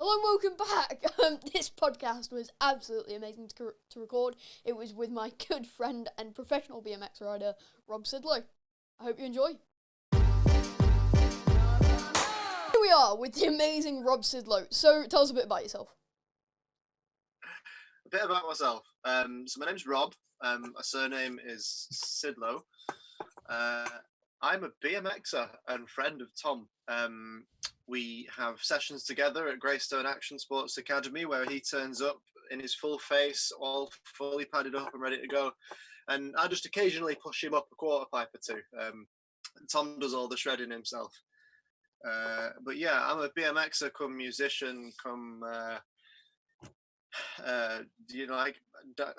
Hello and welcome back. This podcast was absolutely amazing to record. It was with my good friend and professional BMX rider, Rob Sidlow. I hope you enjoy. Here we are with the amazing Rob Sidlow. So tell us a bit about yourself. A bit about myself. So my name's Rob. My surname is Sidlow. I'm a BMXer and friend of Tom. We have sessions together at Greystone Action Sports Academy where he turns up in his full face, all fully padded up and ready to go. And I just occasionally push him up a quarter pipe or two. Tom does all the shredding himself. But yeah, I'm a BMXer, come musician, come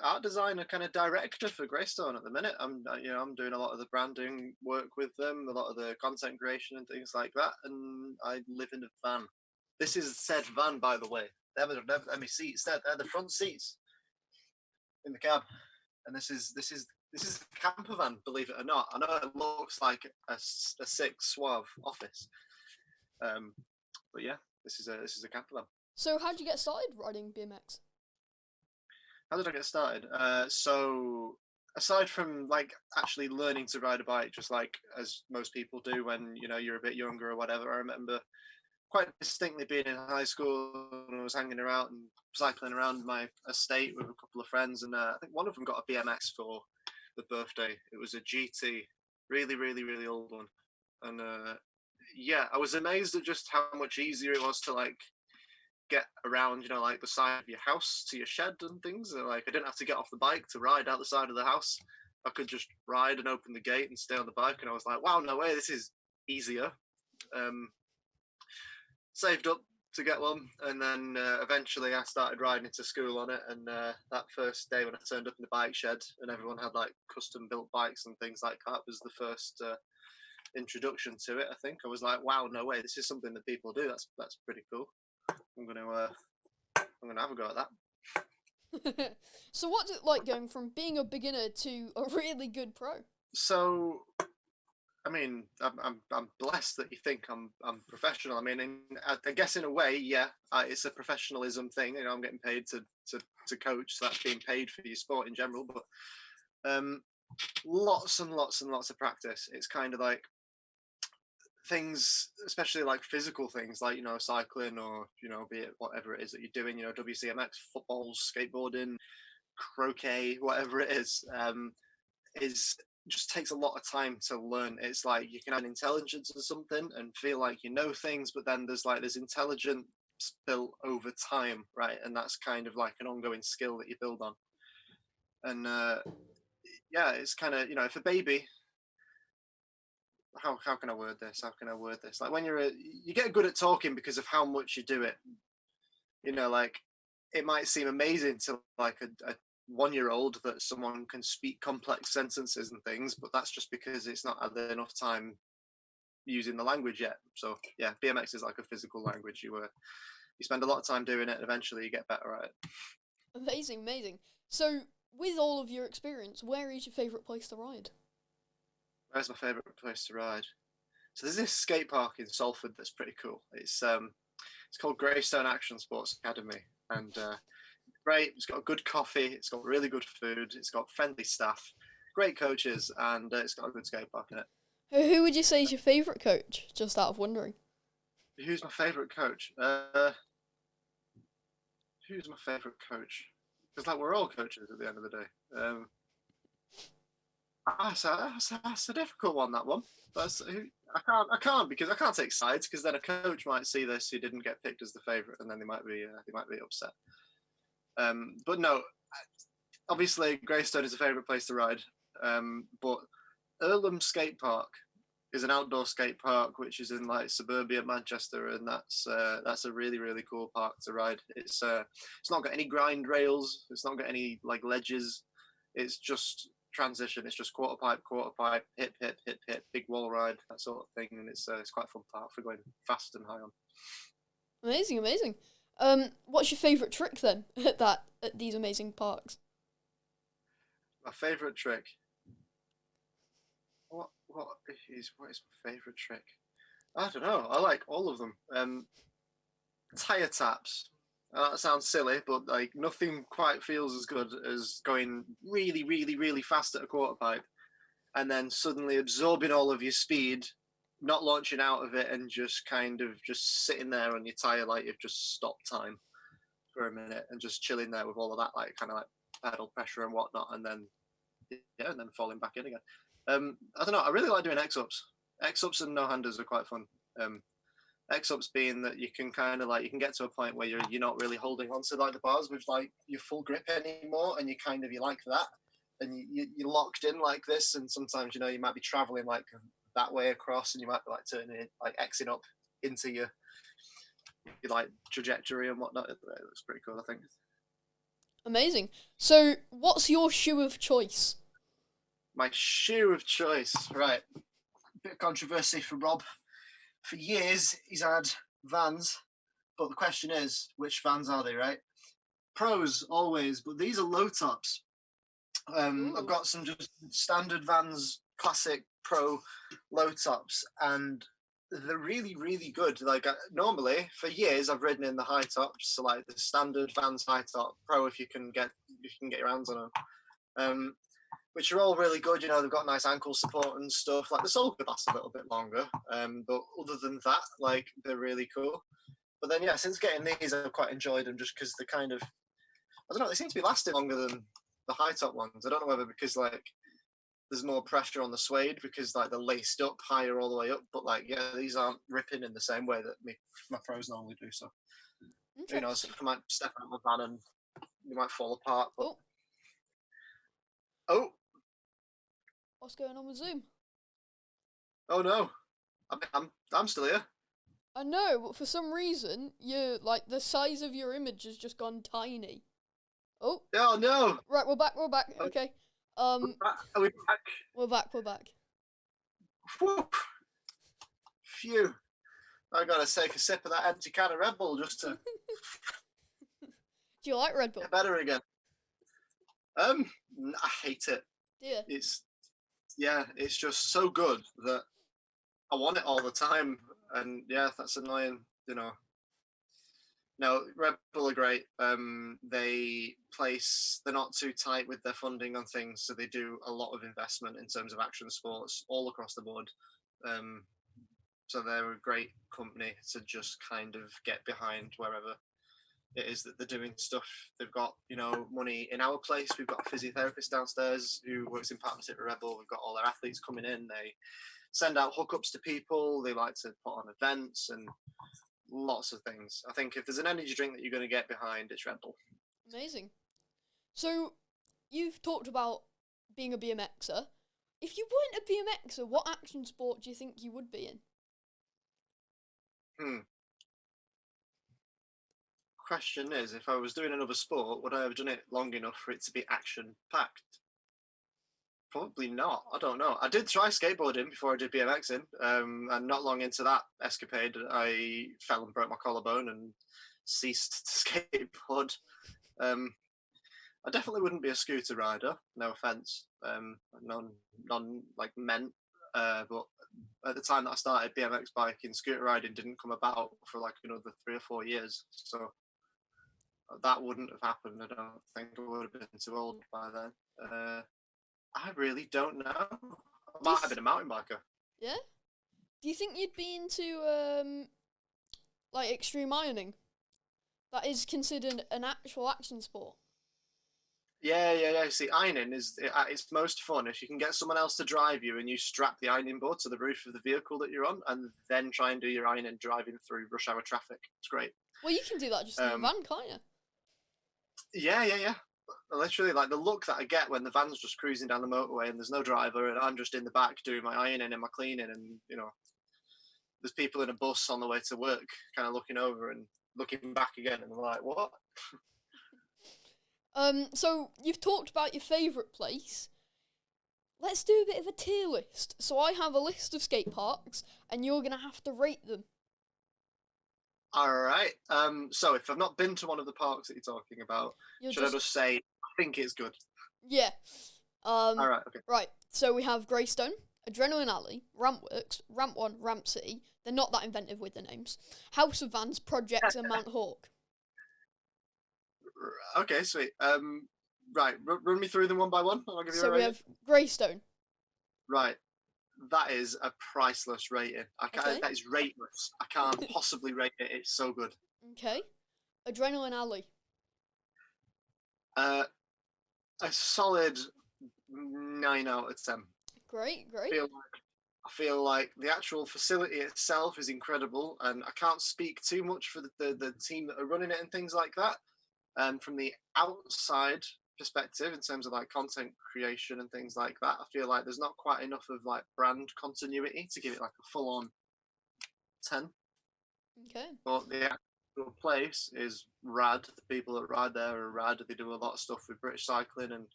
art designer, kind of director for Greystone at the minute. I'm doing a lot of the branding work with them, a lot of the content creation and things like that. And I live in a van. This is said van, by the way. They have any seats. They're the front seats in the cab, and this is a camper van. Believe it or not, I know it looks like a sick suave office, but yeah, this is a camper van. So how did you get started riding BMX? How did I get started? So aside from like actually learning to ride a bike, just like as most people do when you're a bit younger or whatever, I remember quite distinctly being in high school and I was hanging around and cycling around my estate with a couple of friends, and I think one of them got a BMX for the birthday. It was a GT, really, really, really old one, and yeah, I was amazed at just how much easier it was to like get around, like the side of your house to your shed and things. Like I didn't have to get off the bike to ride out the side of the house. I could just ride and open the gate and stay on the bike. And I was like, wow, no way, this is easier. Saved up to get one, and then eventually I started riding to school on it. And that first day when I turned up in the bike shed and everyone had like custom built bikes and things like that was the first introduction to it. I think I was like, wow, no way, this is something that people do. That's pretty cool. I'm gonna have a go at that. So what's it like going from being a beginner to a really good pro? So, I mean, I'm blessed that you think I'm professional. I mean, I guess in a way, yeah, it's a professionalism thing. I'm getting paid to coach, so that's being paid for your sport in general. But lots and lots and lots of practice. It's kind of like things, especially like physical things, like cycling or be it whatever it is that you're doing. WCMX, football, skateboarding, croquet, whatever it is just takes a lot of time to learn. It's like you can have an intelligence or something and feel like you know things, but then there's intelligence built over time, right? And that's kind of like an ongoing skill that you build on. And yeah, it's kind of if a baby, how can I word this? Like when you get good at talking because of how much you do it. Like it might seem amazing to like a 1-year-old that someone can speak complex sentences and things, but that's just because it's not had enough time using the language yet. So yeah, BMX is like a physical language. You spend a lot of time doing it, and eventually you get better at it. Amazing. So with all of your experience, where is your favourite place to ride? Where's my favourite place to ride? So there's this skate park in Salford that's pretty cool. It's called Greystone Action Sports Academy, and great. It's got good coffee. It's got really good food. It's got friendly staff, great coaches, and it's got a good skate park in it. Who would you say is your favourite coach? Just out of wondering. Who's my favourite coach? Who's my favourite coach? Because like we're all coaches at the end of the day. That's a difficult one. That one. I can't because I can't take sides because then a coach might see this who didn't get picked as the favourite and then they might be upset. But no, obviously Greystone is a favourite place to ride. But Earlham Skate Park is an outdoor skate park which is in like suburbia Manchester, and that's a really really cool park to ride. It's not got any grind rails. It's not got any like ledges. It's just transition. It's just quarter pipe, hip, big wall ride, that sort of thing, and it's quite a fun park for going fast and high on. Amazing. What's your favourite trick then at these amazing parks? My favourite trick. What is my favourite trick? I don't know. I like all of them. tire taps. That sounds silly, but like nothing quite feels as good as going really, really, really fast at a quarter pipe, and then suddenly absorbing all of your speed, not launching out of it, and just kind of just sitting there on your tire like you've just stopped time for a minute, and just chilling there with all of that like kind of like pedal pressure and whatnot, and then and then falling back in again. I don't know. I really like doing X-ups. X-ups and no-handers are quite fun. X-ups being that you can kind of like you can get to a point where you're not really holding onto like the bars with like your full grip anymore, and you like that, and you're locked in like this, and sometimes you might be traveling like that way across, and you might be like turning it like Xing up into your like trajectory and whatnot. It looks pretty cool, I think. Amazing. So, what's your shoe of choice? My shoe of choice, right? Bit of controversy for Rob. For years, he's had Vans, but the question is, which Vans are they, right? Pros, always, but these are low tops. I've got some just standard Vans classic pro low tops, and they're really, really good. Like normally, for years, I've ridden in the high tops, so like the standard Vans high top pro, if you can get your hands on them. Which are all really good. They've got nice ankle support and stuff. Like the sole could last a little bit longer, but other than that, like they're really cool. But then, yeah, since getting these, I've quite enjoyed them just because they're kind of, I don't know, they seem to be lasting longer than the high top ones. I don't know whether because like there's more pressure on the suede because like they're laced up higher all the way up, but like yeah, these aren't ripping in the same way that my pros normally do. So who knows? I might step out of the van and you might fall apart. But oh. What's going on with Zoom? Oh no, I'm still here. I know, but for some reason, the size of your image has just gone tiny. Oh. Oh no. Right, we're back. Okay. Are we back? We're back. Whew. Phew. I gotta take a sip of that empty can of Red Bull just to. Do you like Red Bull? Get better again. I hate it. Yeah. It's just so good that I want it all the time, and yeah, that's annoying. No, Red Bull are great. They're not too tight with their funding on things, so they do a lot of investment in terms of action sports all across the board. So they're a great company to just kind of get behind wherever it is that they're doing stuff. They've got, money in our place. We've got a physiotherapist downstairs who works in partnership with Red Bull. We've got all their athletes coming in. They send out hookups to people. They like to put on events and lots of things. I think if there's an energy drink that you're going to get behind, it's Red Bull. Amazing. So, you've talked about being a BMXer. If you weren't a BMXer, what action sport do you think you would be in? Question is, if I was doing another sport, would I have done it long enough for it to be action-packed? Probably not. I don't know. I did try skateboarding before I did BMXing, and not long into that escapade, I fell and broke my collarbone and ceased to skateboard. I definitely wouldn't be a scooter rider. No offense, none like meant. But at the time that I started BMX biking, scooter riding didn't come about for like another 3 or 4 years. So that wouldn't have happened. I don't think I would have been too old by then. I really don't know. I might have been a mountain biker. Yeah? Do you think you'd be into, like, extreme ironing? That is considered an actual action sport. Yeah. See, ironing is it's most fun if you can get someone else to drive you and you strap the ironing board to the roof of the vehicle that you're on and then try and do your ironing driving through rush hour traffic. It's great. Well, you can do that just in the van, can't you? Yeah. Literally, like the look that I get when the van's just cruising down the motorway and there's no driver and I'm just in the back doing my ironing and my cleaning, and there's people in a bus on the way to work kind of looking over and looking back again, and they're like, what? So you've talked about your favourite place. Let's do a bit of a tier list. So I have a list of skate parks and you're going to have to rate them. Alright, so if I've not been to one of the parks that you're talking about, I just say, I think it's good? Yeah. Alright, okay. Right, so we have Greystone, Adrenaline Alley, Ramp Works, Ramp 1, Ramp City. They're not that inventive with the names. House of Vans, Projects, and Mount Hawk. Okay, sweet. Right, run me through them one by one. I'll give you a So we rating. have Greystone. Right, that is a priceless rating. Okay. That is rateless. I can't possibly rate it. It's so good. Okay. Adrenaline Alley. A solid 9 out of 10. Great. I feel like the actual facility itself is incredible, and I can't speak too much for the team that are running it and things like that. And from the outside perspective, in terms of like content creation and things like that, I feel like there's not quite enough of like brand continuity to give it like a full-on 10. Okay. But the actual place is rad. The people that ride there are rad. They do a lot of stuff with British cycling and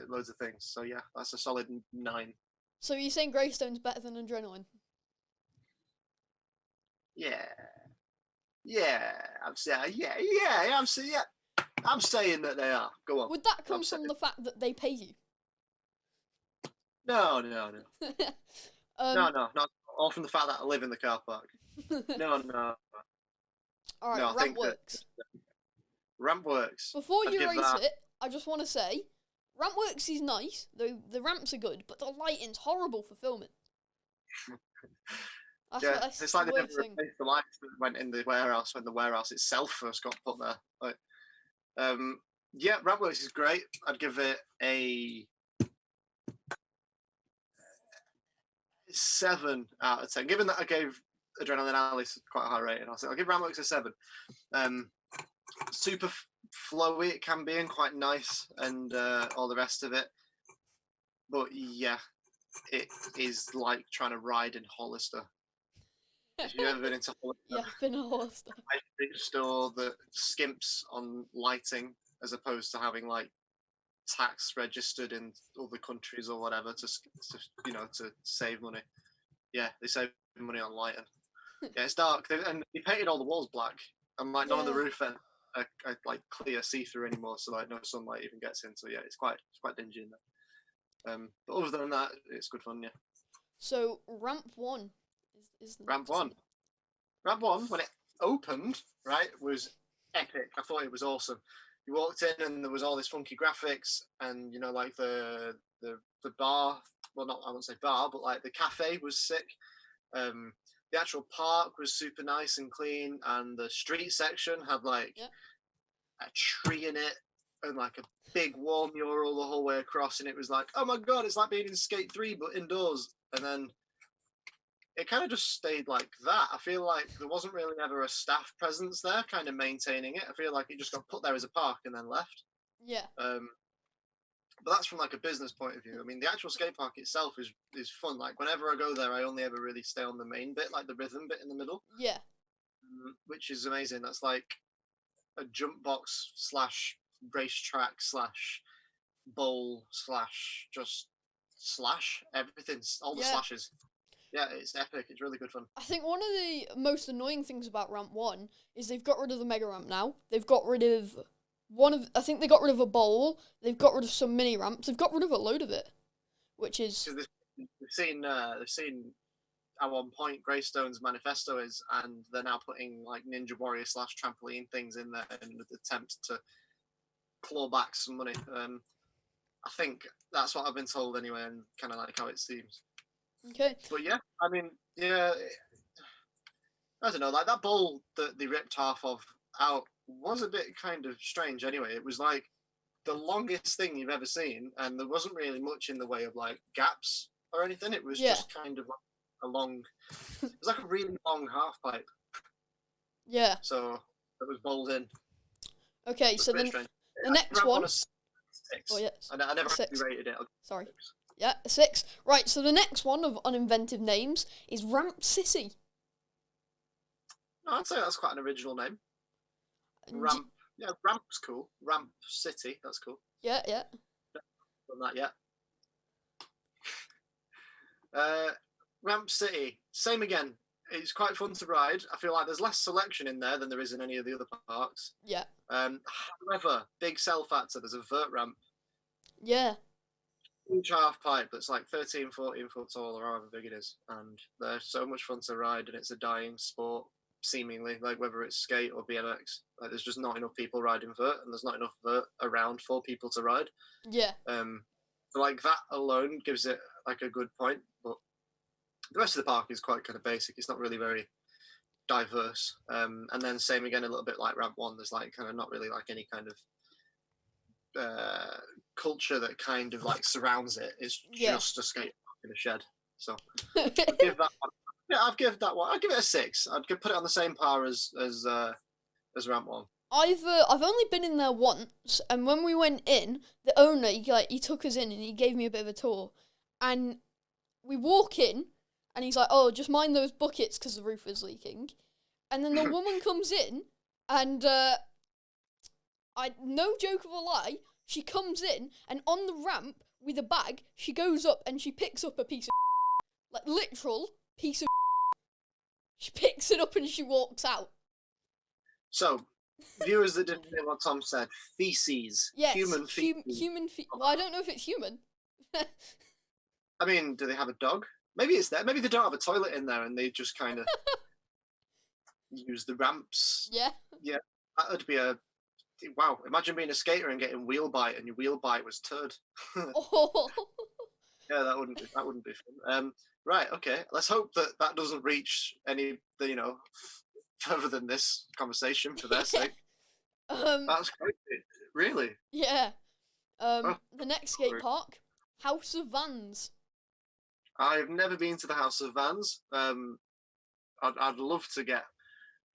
loads of things. So yeah, that's a solid 9. So you're saying Greystone's better than Adrenaline? Yeah, I'm saying I'm saying that they are. Go on. Would that come from the fact that they pay you? No. No, not all from the fact that I live in the car park. No. All right, No, Ramp Works. Ramp Works. Before you rate it, I just want to say, Ramp Works is nice. The ramps are good, but the lighting's horrible for filming. It's like they never replaced the lights that went in the warehouse when the warehouse itself first got put there. Like, yeah, Ramp Works is great. I'd give it a 7 out of 10. Given that I gave Adrenaline Alley quite a high rating, I'll give Ramp Works a 7. Super flowy it can be and quite nice and all the rest of it. But yeah, it is like trying to ride in Hollister. If you've ever been into Hollister, yeah, I've been in Hollister. a store that skimps on lighting as opposed to having like tax registered in other countries or whatever to save money. Yeah, they save money on lighting. Yeah, it's dark, and they painted all the walls black, and like none of the roof are like clear see-through anymore, so like no sunlight even gets in. So yeah, it's quite dingy in there. But other than that, it's good fun. Yeah. So Ramp 1 is the Ramp 1. Ramp 1 when it opened, right, was epic. I thought it was awesome. You walked in and there was all this funky graphics, and you know, like the bar. Well, not I won't say bar, but like the cafe was sick. The actual park was super nice and clean, and the street section had like a tree in it and like a big wall mural the whole way across, and it was like, oh my god, it's like being in Skate 3 but indoors. And then it kind of just stayed like that. I feel like there wasn't really ever a staff presence there kind of maintaining it. I feel like it just got put there as a park and then left. Yeah. But that's from like a business point of view. I mean, the actual skate park itself is fun. Like whenever I go there, I only ever really stay on the main bit, like the rhythm bit in the middle. Yeah. Which is amazing. That's like a jump box / racetrack / bowl / just / everything, all the slashes. Yeah, it's epic. It's really good fun. I think one of the most annoying things about Ramp 1 is they've got rid of the Mega Ramp now. They've got rid of I think they got rid of a bowl. They've got rid of some mini ramps. They've got rid of a load of it, which is... They've seen at one point Greystone's manifesto is, and they're now putting like Ninja Warrior / trampoline things in there in an attempt to claw back some money. I think that's what I've been told anyway, and kind of like how it seems. Okay. But yeah, I mean, yeah, I don't know, like that bowl that they ripped half of out was a bit kind of strange anyway. It was like the longest thing you've ever seen, and there wasn't really much in the way of like gaps or anything. It was just kind of like a long, it was like a really long half pipe. Yeah. So it was bowled in. Okay, so then the next one. 6. Oh, yes. I never actually rated it. Sorry. 6. Yeah, 6. Right, so the next one of uninventive names is Ramp City. No, I'd say that's quite an original name. Ramp, yeah, Ramp's cool. Ramp City, that's cool. Yeah. Done that yet. Ramp City, same again. It's quite fun to ride. I feel like there's less selection in there than there is in any of the other parks. Yeah. However, big sell factor, there's a vert ramp. Yeah. huge half pipe that's like 13, 14 foot tall or however big it is, and they're so much fun to ride, and it's a dying sport seemingly, like whether it's skate or BMX. Like there's just not enough people riding vert, and there's not enough vert around for people to ride. Yeah. So like that alone gives it like a good point, but the rest of the park is quite kind of basic. It's not really very diverse. And then same again, a little bit like Ramp One. There's like kind of not really like any kind of culture that kind of like surrounds it. It's Yeah. just a skate park in a shed. So I'd give that one. Yeah, I'd give that one. I'd give it a 6. I'd put it on the same par as Ramp One. I've only been in there once, and when we went in, the owner he took us in and he gave me a bit of a tour, and we walk in, and he's like, "Oh, just mind those buckets because the roof is leaking," and then the woman comes in, and I no joke of a lie, she comes in, and on the ramp with a bag, she goes up and she picks up a piece of like literal piece of. She picks it up and she walks out. So, viewers that didn't hear what Tom said, feces. Yes, Human feces. Human well, I don't know if it's human. I mean, do they have a dog? Maybe it's there. Maybe they don't have a toilet in there and they just kind of use the ramps. Yeah. Yeah, that would be a. Wow, imagine being a skater and getting wheel bite and your wheel bite was turd. Oh. Yeah, that wouldn't be fun. Right, okay. Let's hope that doesn't reach any, further than this conversation for their sake. That's crazy. Really? Yeah. Oh, The next skate park, House of Vans. I've never been to the House of Vans. I'd love to get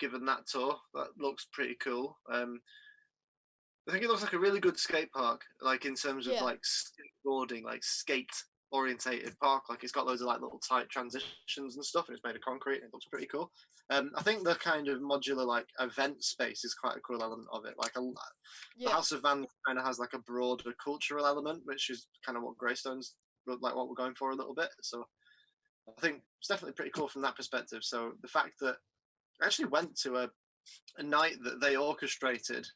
given that tour. That looks pretty cool. I think it looks like a really good skate park, like in terms of like skateboarding, like skate orientated park. Like it's got loads of like little tight transitions and stuff, and it's made of concrete. And it looks pretty cool. I think the kind of modular like event space is quite a cool element of it. Like the House of Vans kind of has like a broader cultural element, which is kind of what Greystone's like what we're going for a little bit. So I think it's definitely pretty cool from that perspective. So the fact that I actually went to a night that they orchestrated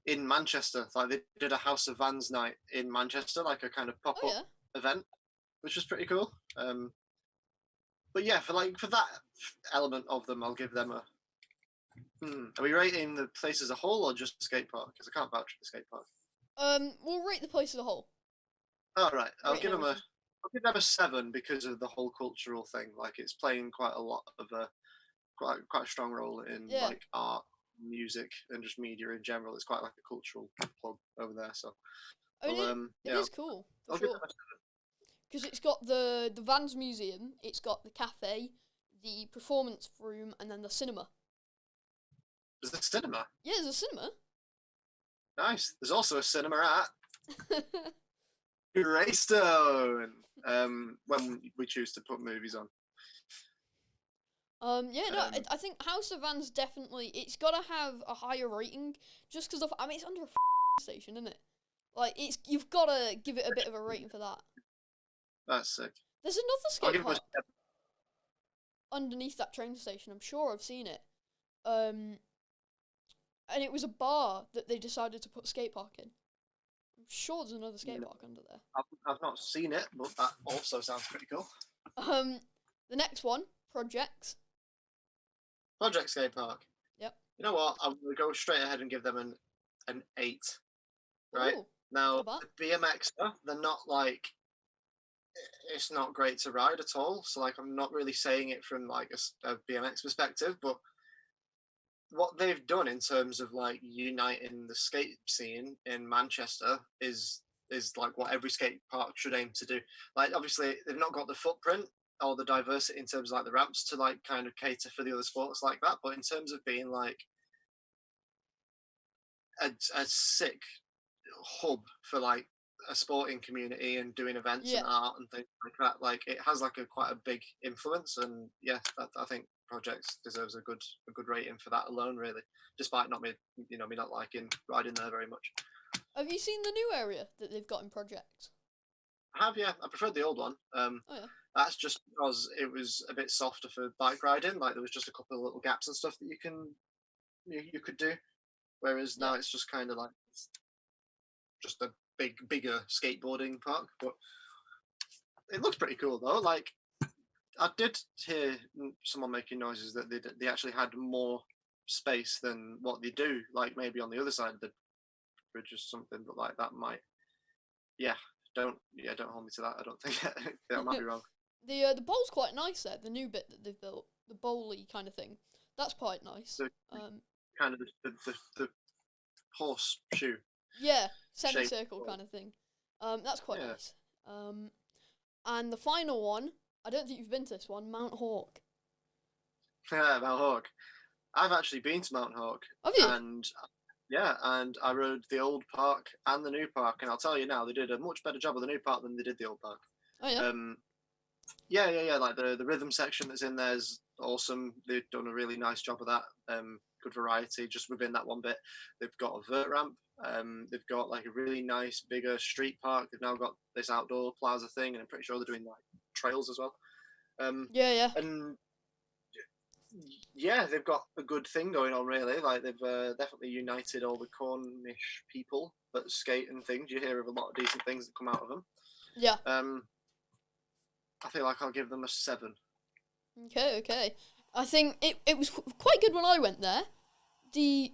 in Manchester, like they did a House of Vans night in Manchester, like a kind of pop-up event, which was pretty cool. But yeah, for that element of them, I'll give them a. Are we rating the place as a whole or just the skate park? Because I can't vouch for the skate park. We'll rate the place as a whole. All right, I'll give them a 7 because of the whole cultural thing. Like it's playing quite a lot of quite a strong role in like art, music, and just media in general. It's quite like a cultural plug over there. So it is cool for sure. Because it's got the Vans Museum, it's got the cafe, the performance room, and then the cinema. There's a cinema? Yeah, there's a cinema. Nice. There's also a cinema at Greystone. When we choose to put movies on. I think House of Vans definitely, it's got to have a higher rating, just because it's under a station, isn't it? Like, you've got to give it a bit of a rating for that. That's sick. There's another skate park underneath that train station. I'm sure I've seen it. And it was a bar that they decided to put skate park in. I'm sure there's another skate park under there. I've not seen it, but that also sounds pretty cool. The next one, Project Skate Park. Yep. You know what? I'm gonna go straight ahead and give them an 8. Right? Ooh, now the BMX, they're not like. It's not great to ride at all. So like, I'm not really saying it from like a BMX perspective, but what they've done in terms of like uniting the skate scene in Manchester is like what every skate park should aim to do. Like obviously they've not got the footprint or the diversity in terms of like the ramps to like kind of cater for the other sports like that, but in terms of being like a sick hub for like a sporting community and doing events and art and things like that, like it has like quite a big influence, and I think Projects deserves a good rating for that alone, really, despite me not liking riding there very much. Have you seen the new area that they've got in Project? I have, yeah. I preferred the old one. That's just because it was a bit softer for bike riding. Like there was just a couple of little gaps and stuff that you could do, whereas now it's just kind of like just a bigger skateboarding park. But it looks pretty cool though. Like I did hear someone making noises that they actually had more space than what they do. Like maybe on the other side of the bridge or something, but like that might. Yeah, don't hold me to that. I don't think that might be wrong. The bowl's quite nice there. The new bit that they've built, the bowly kind of thing, that's quite nice. The kind of the horseshoe Yeah, shape. semicircle kind of thing. That's quite Yeah. nice. And the final one, I don't think you've been to this one, Mount Hawk. Yeah, Mount Hawk. I've actually been to Mount Hawk, Have you? and yeah, and I rode the old park and the new park, and I'll tell you now, they did a much better job of the new park than they did the old park. Oh yeah. Yeah. Like the rhythm section that's in there is awesome. They've done a really nice job of that. Good variety just within that one bit. They've got a vert ramp. They've got like a really nice bigger street park. They've now got this outdoor plaza thing, and I'm pretty sure they're doing like trails as well. Yeah. And yeah, they've got a good thing going on really. Like they've definitely united all the Cornish people that skate and things. You hear of a lot of decent things that come out of them. Yeah. I feel like I'll give them a 7. Okay. I think it was quite good when I went there. The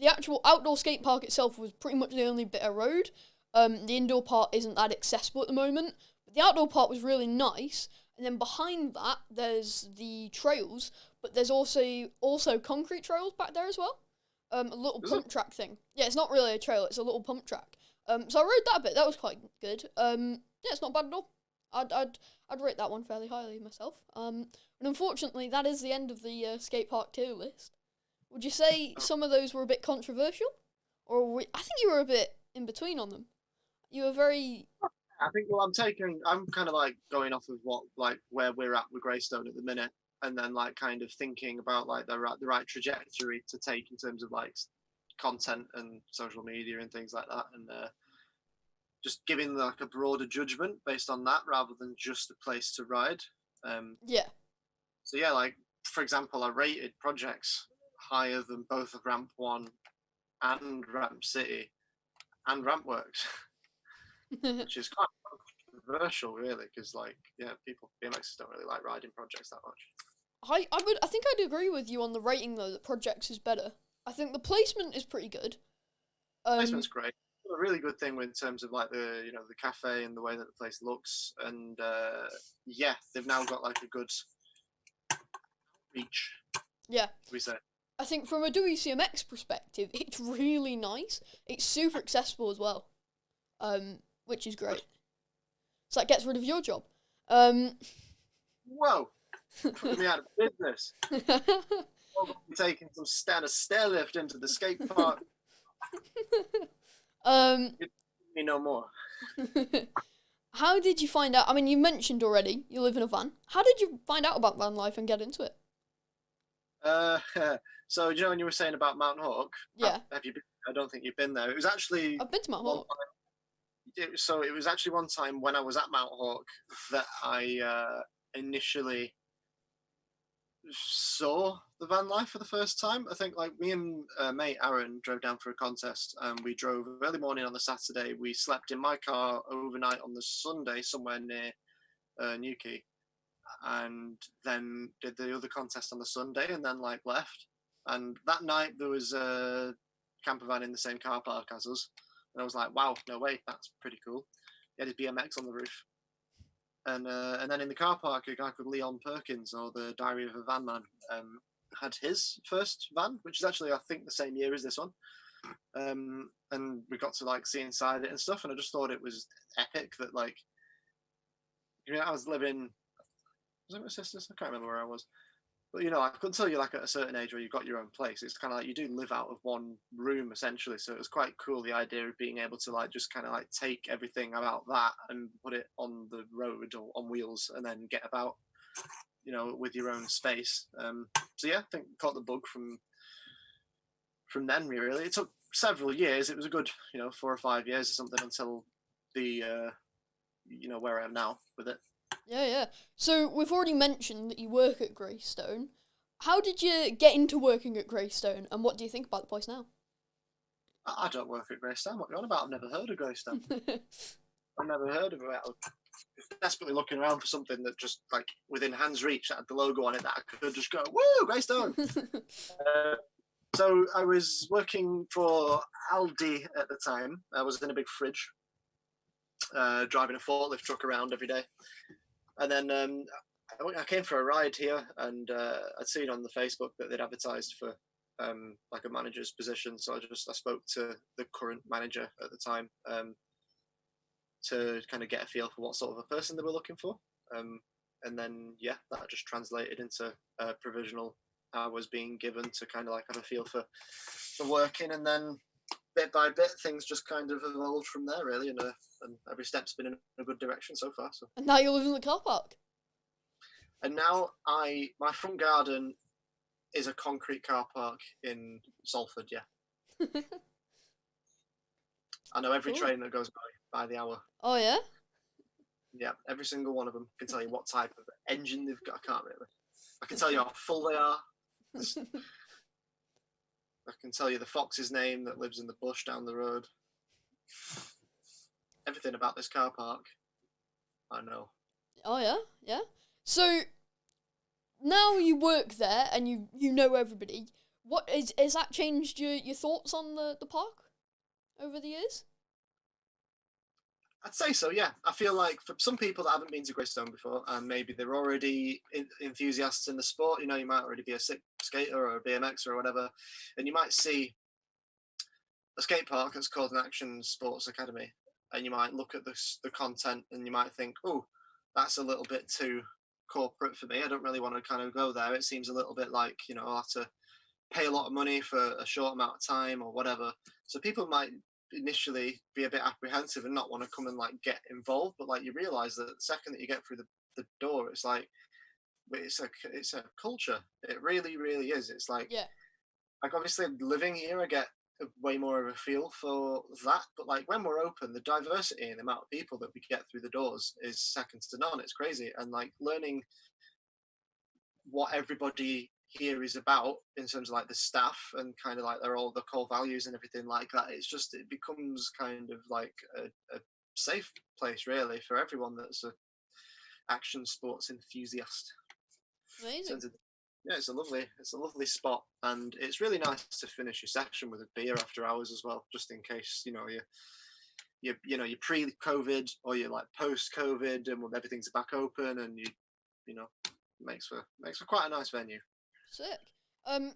actual outdoor skate park itself was pretty much the only bit of road. The indoor part isn't that accessible at the moment, but the outdoor part was really nice. And then behind that, there's the trails, but there's also concrete trails back there as well. A little pump track thing. Yeah, it's not really a trail; it's a little pump track. So I rode that a bit. That was quite good. Yeah, it's not bad at all. I'd rate that one fairly highly myself. And unfortunately, that is the end of the skate park tier list. Would you say some of those were a bit controversial, or I think you were a bit in between on them. You were very. I think I'm kind of like going off of what like where we're at with Greystone at the minute, and then like kind of thinking about like the right trajectory to take in terms of like content and social media and things like that, and just giving like a broader judgment based on that rather than just a place to ride. Yeah. So yeah, like for example, I rated projects higher than both of Ramp One and Ramp City and Ramp Works, which is quite controversial, really, because like people BMXers don't really like riding projects that much. I think I'd agree with you on the rating though. That projects is better. I think the placement is pretty good. Placement's great. A really good thing in terms of like the the cafe and the way that the place looks, and yeah, they've now got like a good reach. Yeah. We say. I think from a WCMX perspective, it's really nice. It's super accessible as well, which is great. So that gets rid of your job. Whoa! Put me out of business. I'm taking some stair lift into the skate park. Me no more. How did you find out? I mean, you mentioned already you live in a van. How did you find out about van life and get into it? So when you were saying about Mount Hawk, yeah, have you been? I don't think you've been there. It was actually I've been to Mount Hawk. It was actually one time when I was at Mount Hawk that I initially saw the van life for the first time. I think like me and mate Aaron drove down for a contest, and we drove early morning on the Saturday. We slept in my car overnight on the Sunday somewhere near Newquay, and then did the other contest on the Sunday, and then like left. And that night there was a camper van in the same car park as us, and I was like, wow, no way, that's pretty cool. He had his BMX on the roof. And then in the car park, a guy called Leon Perkins, or the Diary of a Van Man, had his first van, which is actually I think the same year as this one. And we got to like see inside it and stuff, and I just thought it was epic that like, I was living. Was it my sister's? I can't remember where I was. But I could tell you like at a certain age where you've got your own place, it's kind of like you do live out of one room essentially. So it was quite cool, the idea of being able to like just kind of like take everything about that and put it on the road or on wheels and then get about, with your own space. So yeah, I think caught the bug from then really. It took several years. It was a good, 4 or 5 years or something until the, where I am now with it. Yeah. So we've already mentioned that you work at Greystone. How did you get into working at Greystone, and what do you think about the place now? I don't work at Greystone. What are you on about? I've never heard of Greystone. I've never heard of it. desperately looking around for something that just like within hand's reach that had the logo on it that I could just go, woo, Greystone. So I was working for Aldi at the time. I was in a big fridge, driving a forklift truck around every day. And then I came for a ride here, and I'd seen on the Facebook that they'd advertised for like a manager's position. So I spoke to the current manager at the time to kind of get a feel for what sort of a person they were looking for. And then, yeah, that just translated into provisional hours being given to kind of like have a feel for working. And then bit by bit, things just kind of evolved from there, really. And every step's been in a good direction so far. So. And now you live in the car park. And now my front garden is a concrete car park in Salford, yeah. I know every train that goes by the hour. Oh, yeah? Yeah, every single one of them. I can tell you what type of engine they've got. I can't really. I can tell you how full they are. I can tell you the fox's name that lives in the bush down the road. Everything about this car park, I know. Oh, yeah? Yeah? So, now you work there and you know everybody. What has that changed your thoughts on the park over the years? I'd say so, yeah. I feel like for some people that haven't been to Greystone before, and maybe they're already enthusiasts in the sport, you might already be a skater or a BMXer or whatever, and you might see a skate park that's called an Action Sports Academy, and you might look at the content and you might think, oh, that's a little bit too corporate for me. I don't really want to kind of go there. It seems a little bit like, I'll have to pay a lot of money for a short amount of time or whatever. So people might initially be a bit apprehensive and not want to come and like get involved, but like you realize that the second that you get through the door, it's like it's a culture. It really is. It's like, yeah, like obviously living here I get way more of a feel for that, but like when we're open, the diversity and the amount of people that we get through the doors is second to none. It's crazy. And like learning what everybody here is about in terms of like the staff and kind of like they're all the core values and everything like that, it becomes kind of like a safe place really for everyone that's a action sports enthusiast. amazing. So yeah, it's a lovely spot, and it's really nice to finish your session with a beer after hours as well, just in case you're pre-COVID or you're like post-COVID and when everything's back open, and makes for quite a nice venue. Sick.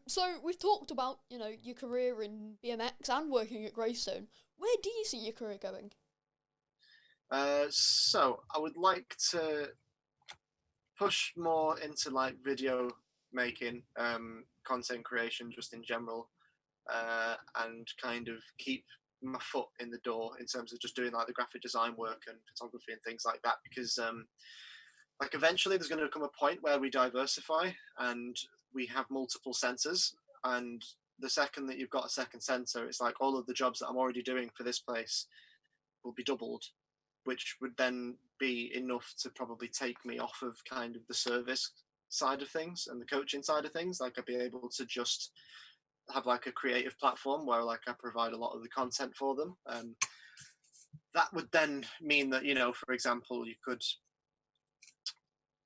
So we've talked about, your career in BMX and working at Greystone. Where do you see your career going? So I would like to push more into like video making, content creation just in general, and kind of keep my foot in the door in terms of just doing like the graphic design work and photography and things like that, because like eventually there's going to come a point where we diversify and we have multiple centers, and the second that you've got a second center, it's like all of the jobs that I'm already doing for this place will be doubled, which would then be enough to probably take me off of kind of the service side of things and the coaching side of things. Like I'd be able to just have like a creative platform where like I provide a lot of the content for them. That would then mean that, for example, you could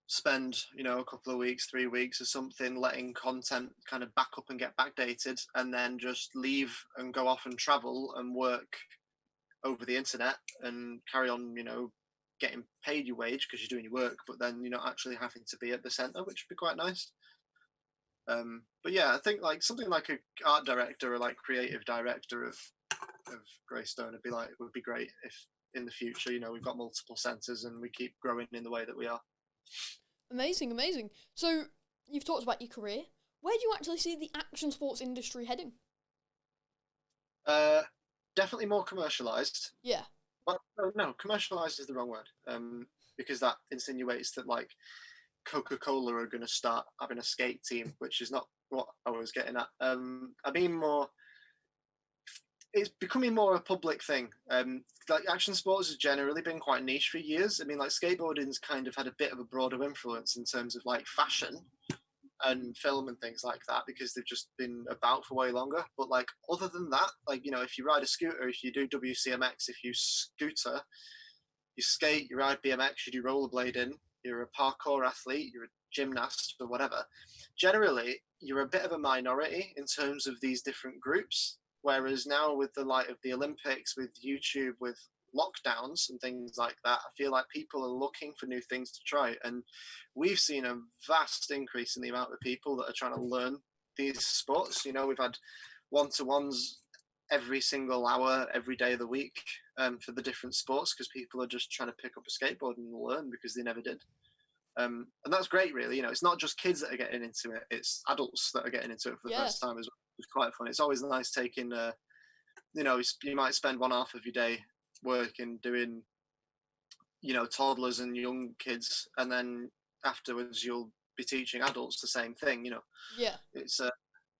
spend a couple of weeks, 3 weeks or something letting content kind of back up and get backdated, and then just leave and go off and travel and work over the internet and carry on getting paid your wage because you're doing your work, but then you're not actually having to be at the center, which would be quite nice. But yeah, I think like something like a art director or like creative director of Greystone would be great if in the future we've got multiple centers and we keep growing in the way that we are. Amazing. So you've talked about your career. Where do you actually see the action sports industry heading? Definitely more commercialized. Yeah. Well, no, commercialized is the wrong word. Because that insinuates that like Coca-Cola are going to start having a skate team, which is not what I was getting at. I mean more. It's becoming more a public thing. Like action sports has generally been quite niche for years. I mean, like skateboarding's kind of had a bit of a broader influence in terms of like fashion and film and things like that, because they've just been about for way longer. But like other than that, like if you ride a scooter, if you do WCMX, if you scooter, you skate, you ride BMX, you do rollerblading, you're a parkour athlete, you're a gymnast or whatever, generally you're a bit of a minority in terms of these different groups. Whereas now with the light of the Olympics, with YouTube, with lockdowns and things like that, I feel like people are looking for new things to try. And we've seen a vast increase in the amount of people that are trying to learn these sports. You know, we've had one-to-ones every single hour, every day of the week for the different sports because people are just trying to pick up a skateboard and learn because they never did. And that's great, really. You know, it's not just kids that are getting into it; it's adults that are getting into it for the Yeah. first time as well. It's quite fun. It's always nice taking, you know, you might spend one half of your day working doing, you know, toddlers and young kids, and then afterwards you'll be teaching adults the same thing. You know, Yeah. it's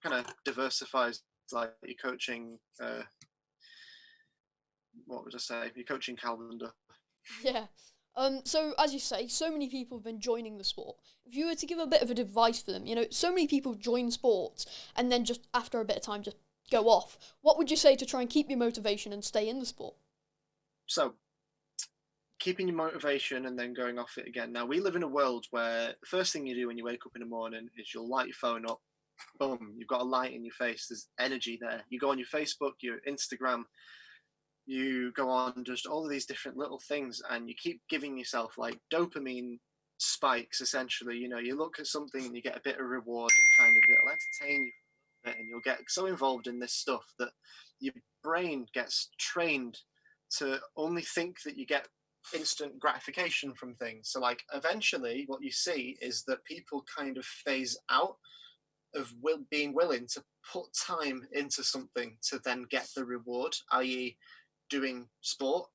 kind of diversifies like your coaching. What would I say? Your coaching calendar. Yeah. So as you say, so many people have been joining the sport. If you were to give a bit of advice for them, you know, so many people join sports and then just after a bit of time just go off. What would you say to try and keep your motivation and stay in the sport? So, keeping your motivation and then going off it again. Now, we live in a world where the first thing you do when you wake up in the morning is you'll light your phone up. Boom, you've got a light in your face. There's energy there. You go on your Facebook, your Instagram, you go on just all of these different little things, and you keep giving yourself like dopamine spikes. Essentially, you know, you look at something and you get a bit of reward. It'll entertain you a bit, and you'll get so involved in this stuff that your brain gets trained to only think that you get instant gratification from things. So like eventually what you see is that people kind of phase out of being willing to put time into something to then get the reward, i.e. doing sport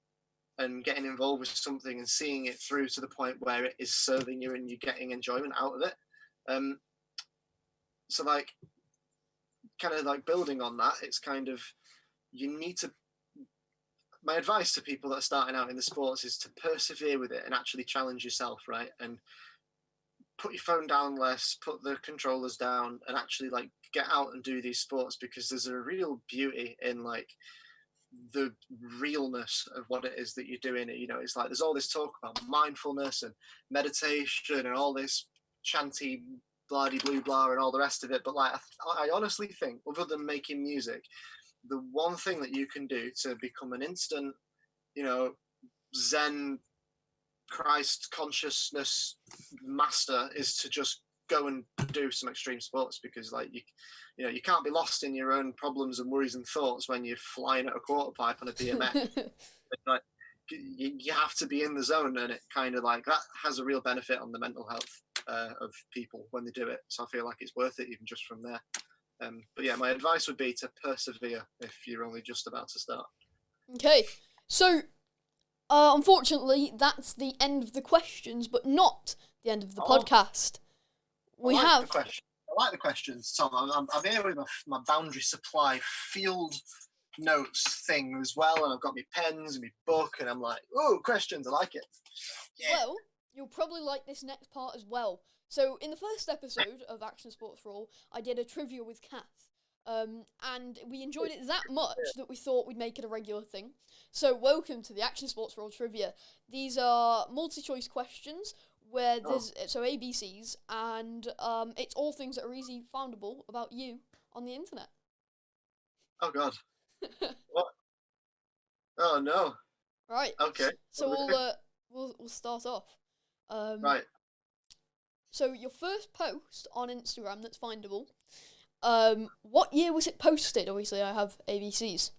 and getting involved with something and seeing it through to the point where it is serving you and you're getting enjoyment out of it. So like kind of like building on that, it's kind of you need to my advice to people that are starting out in the sports is to persevere with it and actually challenge yourself, right? And put your phone down less, put the controllers down, and actually like get out and do these sports because there's a real beauty in like the realness of what it is that you're doing. You know, it's like there's all this talk about mindfulness and meditation and all this chanty bloody blue blah and all the rest of it. But like I honestly think, other than making music, the one thing that you can do to become an instant, you know, Zen Christ consciousness master is to just go and do some extreme sports because like you know you can't be lost in your own problems and worries and thoughts when you're flying at a quarter pipe on a BMX. Like, you have to be in the zone, and it kind of like that has a real benefit on the mental health of people when they do it. So I feel like it's worth it even just from there. But yeah, my advice would be to persevere if you're only just about to start. Okay, so unfortunately, that's the end of the questions, but not the end of the podcast. We have. I like the questions, Tom. I'm here with my boundary supply field notes thing as well, and I've got my pens and my book, and I'm like, oh, questions, I like it. Yeah. Well, you'll probably like this next part as well. So, in the first episode of Action Sports for All, I did a trivia with Kath. And we enjoyed it that much that we thought we'd make it a regular thing. So, welcome to the Action Sports for All trivia. These are multi-choice questions where there's so ABCs, and it's all things that are easy foundable about you on the internet. Oh God. What? Oh no. Right. Okay. So we'll start off. Right. So your first post on Instagram that's findable. What year was it posted? Obviously, I have ABCs.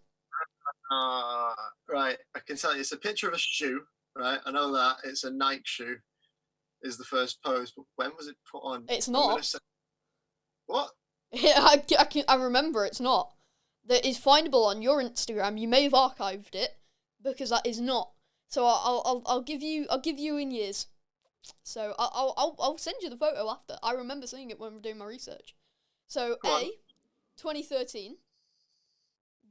Right. I can tell you, it's a picture of a shoe. Right. I know that it's a Nike shoe. Is the first post, but when was it put on? It's not. What? Yeah, I remember it's not. That is findable on your Instagram. You may have archived it because that is not. So I'll give you in years. So I'll send you the photo after. I remember seeing it when we're doing my research. So A, 2013.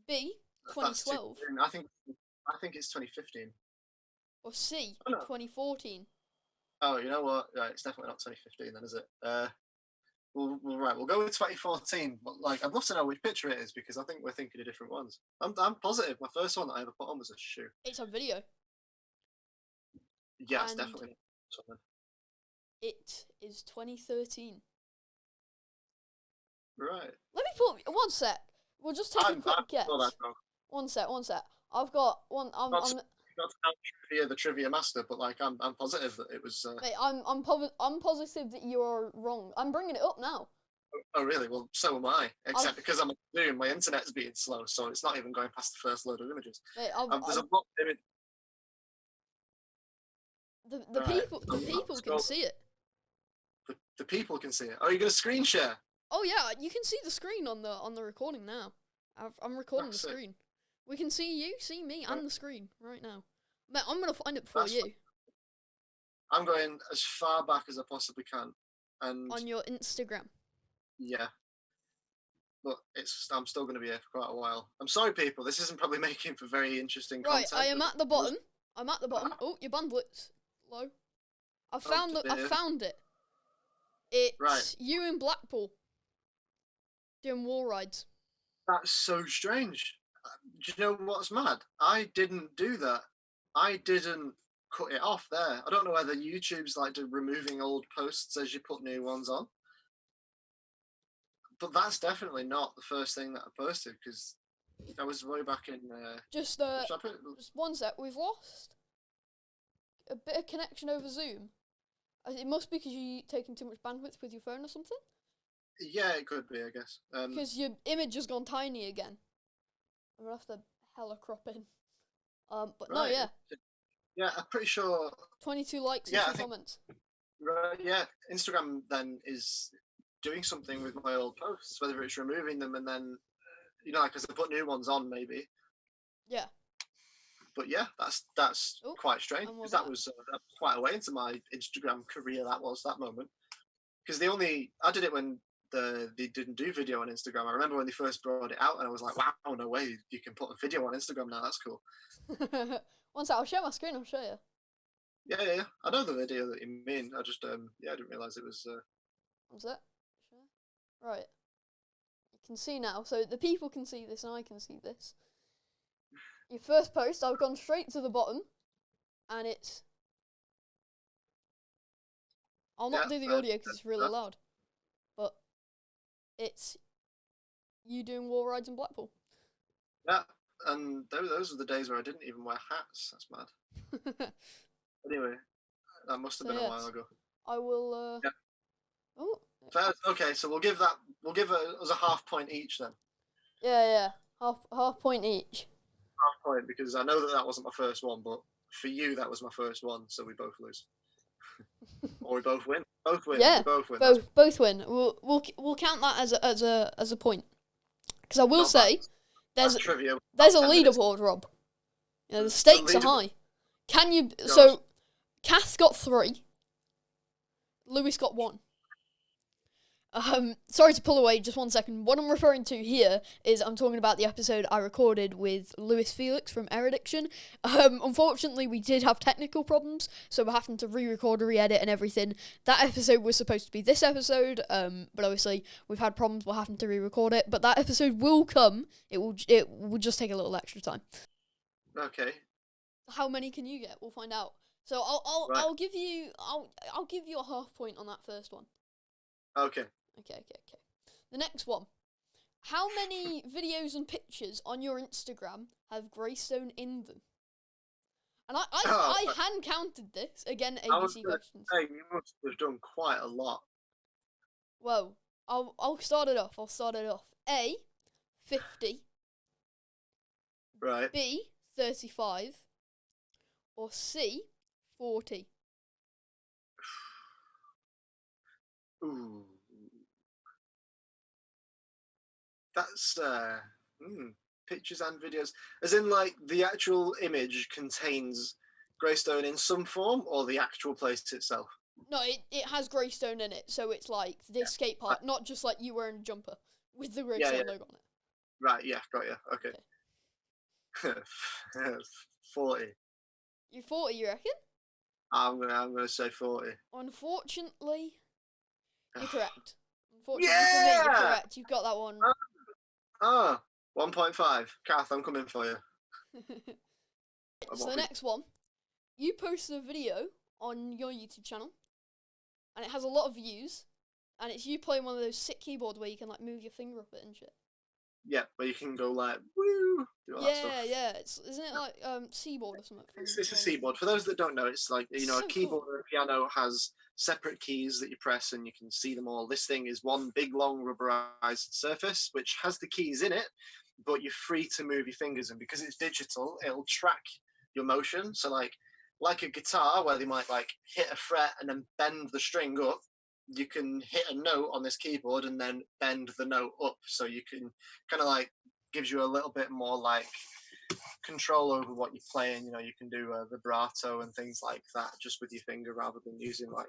B, 2012. I think it's 2015. Or C, 2014. Oh, you know what? Right, it's definitely not 2015 then, is it? We'll go with 2014. But like, I'd love to know which picture it is because I think we're thinking of different ones. I'm positive. My first one that I ever put on was a shoe. It's a video. Yeah, it's and definitely something. it is 2013. Right. Let me put one sec. We'll just take a I'm quick sure guess. that's wrong. One sec, one sec. I've got one. Not to, not to sound the trivia master, but like I'm positive that it was. Mate, I'm positive that you are wrong. I'm bringing it up now. Oh really? Well, so am I. I've, Except because I'm on Zoom, my internet's being slow, so it's not even going past the first load of images. mate, There's a lot of image. the Right. people can see it. The people can see it. Oh, you're gonna screen share? Oh yeah, you can see the screen on the recording now. I'm recording the That's it. screen. We can see you, see me, Right. and the screen right now. Mate, I'm gonna find it before That's you. fine. I'm going as far back as I possibly can, and On your Instagram. yeah, but I'm still going to be here for quite a while. I'm sorry, people. This isn't probably making for very interesting Right, content. I am at the bottom. I'm at the bottom. Oh, your bandwidth's low. I found I dear. found it. It's Right. you in Blackpool doing wall rides. That's so strange. Do you know what's mad? I didn't do that. I didn't cut it off there. I don't know whether YouTube's like removing old posts as you put new ones on. But that's definitely not the first thing that I posted because I was way back in. Just should I put it? just one sec. We've lost a bit of connection over Zoom. It must be because you're taking too much bandwidth with your phone or something. Yeah, it could be, I guess. Because your image has gone tiny again. I'm gonna have to hella crop in. But no, right. yeah. Yeah, I'm pretty sure. 22 likes Yeah, and I 2 think. comments. Right, yeah, Instagram then is doing something with my old posts, whether it's removing them and then, because I put new ones on, maybe. Yeah. But yeah, that's quite strange and we're because that back. was quite a way into my Instagram career. That moment because I did it when they didn't do video on Instagram. I remember when they first brought it out, and I was like, wow, no way, you can put a video on Instagram now. That's cool. One sec, I'll share my screen. I'll show you. Yeah. I know the video that you mean. I just I didn't realize it was. One sec. Share. Right. You can see now. So the people can see this, and I can see this. Your first post, I've gone straight to the bottom, and it's. I'll not do the audio because it's really loud. But it's you doing wall rides in Blackpool. Yeah, and those were the days where I didn't even wear hats. That's mad. Anyway, that must have been a while ago. I will. Yeah. Oh. Okay, so we'll give us a half point each then. Yeah. Half point each. Half point because I know that wasn't my first one, but for you that was my first one, so we both lose. Or we both win. Both win. Yeah. We both win. Both win. We'll count that as a point. Because I will say there's a leaderboard, Rob. You know, the stakes are high. Can you? Gosh. So, Kath got 3. Lewis got 1. Sorry to pull away just 1 second. What I'm referring to here is I'm talking about the episode I recorded with Lewis Felix from Air Addiction. Unfortunately, we did have technical problems, so we're having to re-record, re-edit and everything. That episode was supposed to be this episode, but obviously we've had problems, we're having to re-record it. But that episode will come. It will just take a little extra time. Okay. How many can you get? We'll find out. So I'll give you a half point on that first one. Okay. Okay. The next one. How many videos and pictures on your Instagram have Greystone in them? And I hand counted this. Again, ABC questions. Hey, you must have done quite a lot. Well, I'll start it off. A, 50. Right. B, 35. Or C, 40. Ooh. That's pictures and videos. As in, like, the actual image contains Greystone in some form, or the actual place itself? No, it has Greystone in it, so it's like the skate park, not just like you wearing a jumper with the Greystone logo on it. Right, yeah, got you. Okay. 40. You're 40, you reckon? I'm gonna say 40. Unfortunately, you're correct. Unfortunately for me, you're correct. You've got that one. 1.5. Kath, I'm coming for you. So the next one. you posted a video on your YouTube channel, and it has a lot of views, and it's you playing one of those sick keyboards where you can like move your finger up it and shit. Yeah, where you can go like woo, do all that stuff. Yeah. Isn't it like Seaboard or something? It's a keyboard. For those that don't know, it's like, you know, So a keyboard cool. or a piano has separate keys that you press and you can see them all. This thing is one big long rubberized surface which has the keys in it, but you're free to move your fingers, and because it's digital, it'll track your motion. So like a guitar where they might like hit a fret and then bend the string up, you can hit a note on this keyboard and then bend the note up, so you can kind of like gives you a little bit more like control over what you're playing. You know, you can do a vibrato and things like that just with your finger rather than using like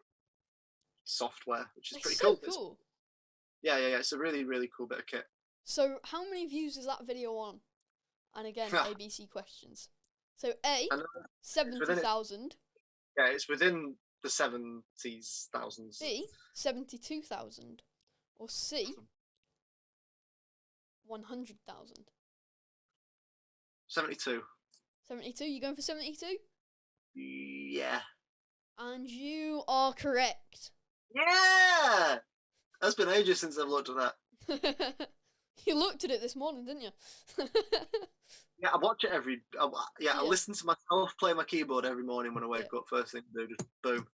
software, which is It's pretty so cool. cool. Yeah. It's a really, really cool bit of kit. So how many views is that video on? And again, ABC questions. So A, 70,000. Yeah, it's within the 70s, thousands. B, 72,000. Or C, 100,000. 72. 72, you going for 72? Yeah. And you are correct. Yeah! That's been ages since I've looked at that. You looked at it this morning, didn't you? Yeah, I watch it I listen to myself play my keyboard every morning when I wake up. First thing to do, just boom.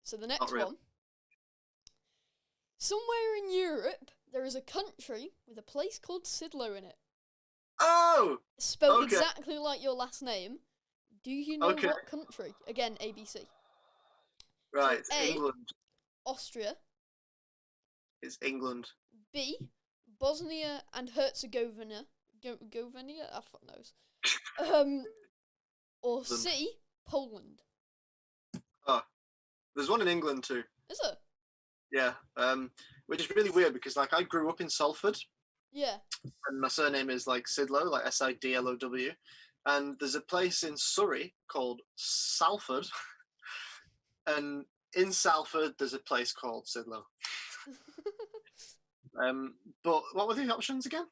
So the next one. Somewhere in Europe, there is a country with a place called Sidlow in it. Oh! Spelled exactly like your last name. Do you know what country? Again, ABC. Right, So it's England. Austria. It's England. B, Bosnia and Herzegovina. Govenia? I fuck knows. Or C, Poland. Oh, there's one in England too. Is there? Yeah, which is really weird because like I grew up in Salford. Yeah. And my surname is like Sidlow, like Sidlow. And there's a place in Surrey called Salford. And in Salford, there's a place called Sidlow. But what were the options again?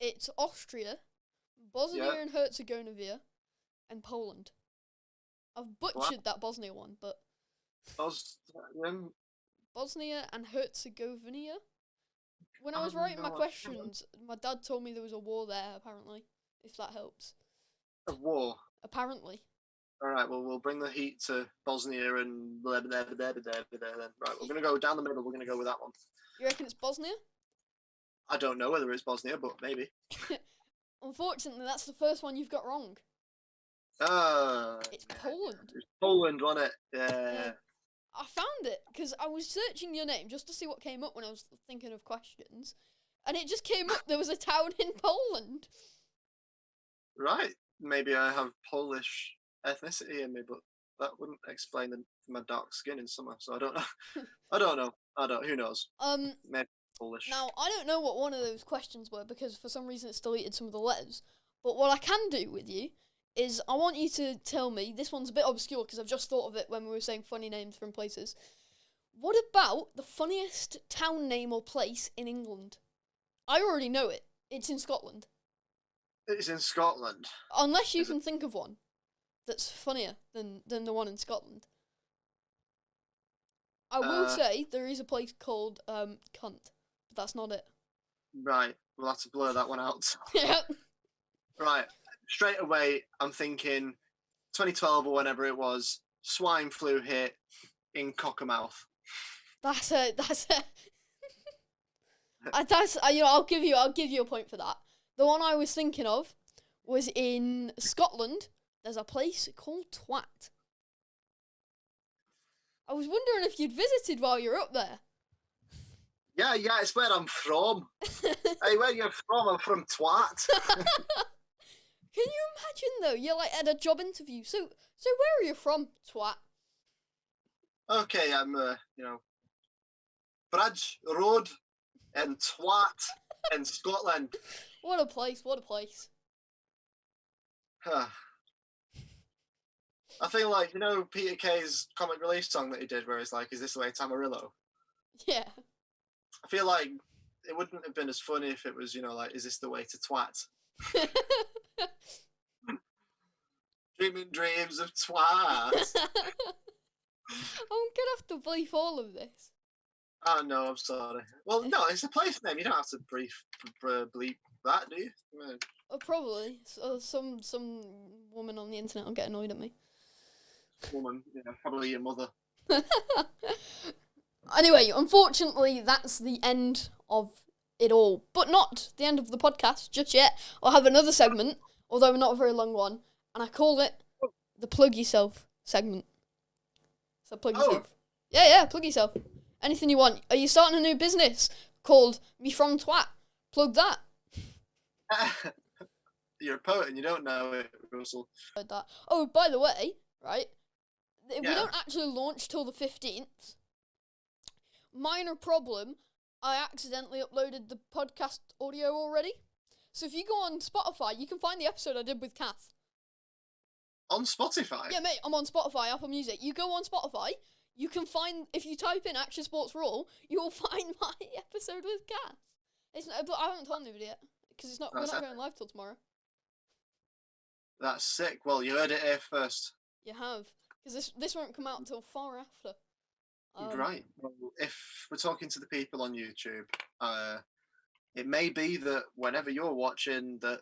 It's Austria, Bosnia and Herzegovina, and Poland. I've butchered that Bosnia one, but... Bosnia and Herzegovina? When I was writing my questions, my dad told me there was a war there, apparently, if that helps. A war? Apparently. Alright, well, we'll bring the heat to Bosnia and then. Right, we're going to go down the middle, we're going to go with that one. You reckon it's Bosnia? I don't know whether it's Bosnia, but maybe. Unfortunately, that's the first one you've got wrong. It's Poland. It's Poland, wasn't it? Yeah. I found it because I was searching your name just to see what came up when I was thinking of questions, and it just came up there was a town in Poland. Right. Maybe I have Polish ethnicity in me, but that wouldn't explain my dark skin in summer, so I don't know. I don't know. Who knows? Maybe Polish. Now, I don't know what one of those questions were because for some reason it's deleted some of the letters, but what I can do with you is I want you to tell me, this one's a bit obscure because I've just thought of it when we were saying funny names from places. What about the funniest town name or place in England? I already know it. It's in Scotland. It's in Scotland. Unless you can think of one that's funnier than the one in Scotland. I will say there is a place called Cunt, but that's not it. Right. We'll have to blur that one out. Yeah. Right. Straight away, I'm thinking 2012 or whenever it was, swine flu hit in Cockermouth. That's it. I'll give you a point for that. The one I was thinking of was in Scotland. There's a place called Twat. I was wondering if you'd visited while you're up there. Yeah, it's where I'm from. Hey, where you from? I'm from Twat. Can you imagine though? You're like at a job interview. So where are you from, Twat? Okay, I'm Bridge Road in Twat in Scotland. What a place! I feel like, Peter Kay's comic relief song that he did where he's like, is this the way to Amarillo? Yeah. I feel like it wouldn't have been as funny if it was, like, is this the way to Twat? Dreaming dreams of twat. I'm gonna have to bleep all of this. Oh no, I'm sorry. Well, no, it's a place name. You don't have to bleep that, do you? No. Probably. So, some woman on the internet will get annoyed at me. Woman, probably your mother. Anyway, unfortunately, that's the end of it all. But not the end of the podcast just yet. I'll have another segment, although not a very long one, and I call it the Plug Yourself segment. So plug yourself. Yeah, plug yourself. Anything you want. Are you starting a new business called Me From Twat? Plug that. You're a poet and you don't know it, Russell. That. Oh, by the way, right? We Yeah. don't actually launch till the 15th. Minor problem. I accidentally uploaded the podcast audio already. So if you go on Spotify, you can find the episode I did with Kath. On Spotify? Yeah, mate, I'm on Spotify, Apple Music. You go on Spotify, you can find, if you type in Action Sports Raw, you will find my episode with Kath. But I haven't told anybody yet, because we're not going live till tomorrow. That's sick. Well, you heard it here first. You have, because this won't come out until far after. Right. Well, if we're talking to the people on YouTube, it may be that whenever you're watching, that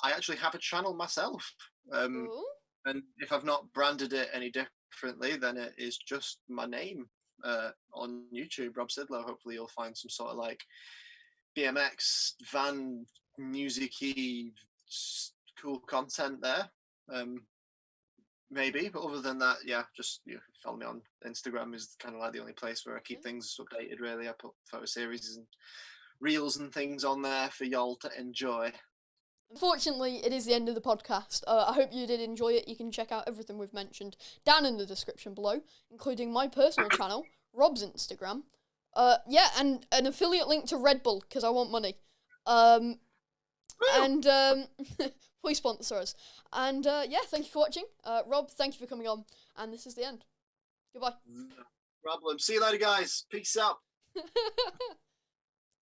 I actually have a channel myself. And if I've not branded it any differently, then it is just my name on YouTube, Rob Sidlow. Hopefully you'll find some sort of like BMX, van, music-y, cool content there. Maybe, but other than that, yeah, just follow me on Instagram is kind of like the only place where I keep things updated, really. I put photo series and reels and things on there for y'all to enjoy. Unfortunately, it is the end of the podcast. I hope you did enjoy it. You can check out everything we've mentioned down in the description below, including my personal channel, Rob's Instagram. Yeah, and an affiliate link to Redbull, because I want money. And please sponsor us. And yeah, thank you for watching. Rob, thank you for coming on. And this is the end. Goodbye. No problem. See you later, guys. Peace out.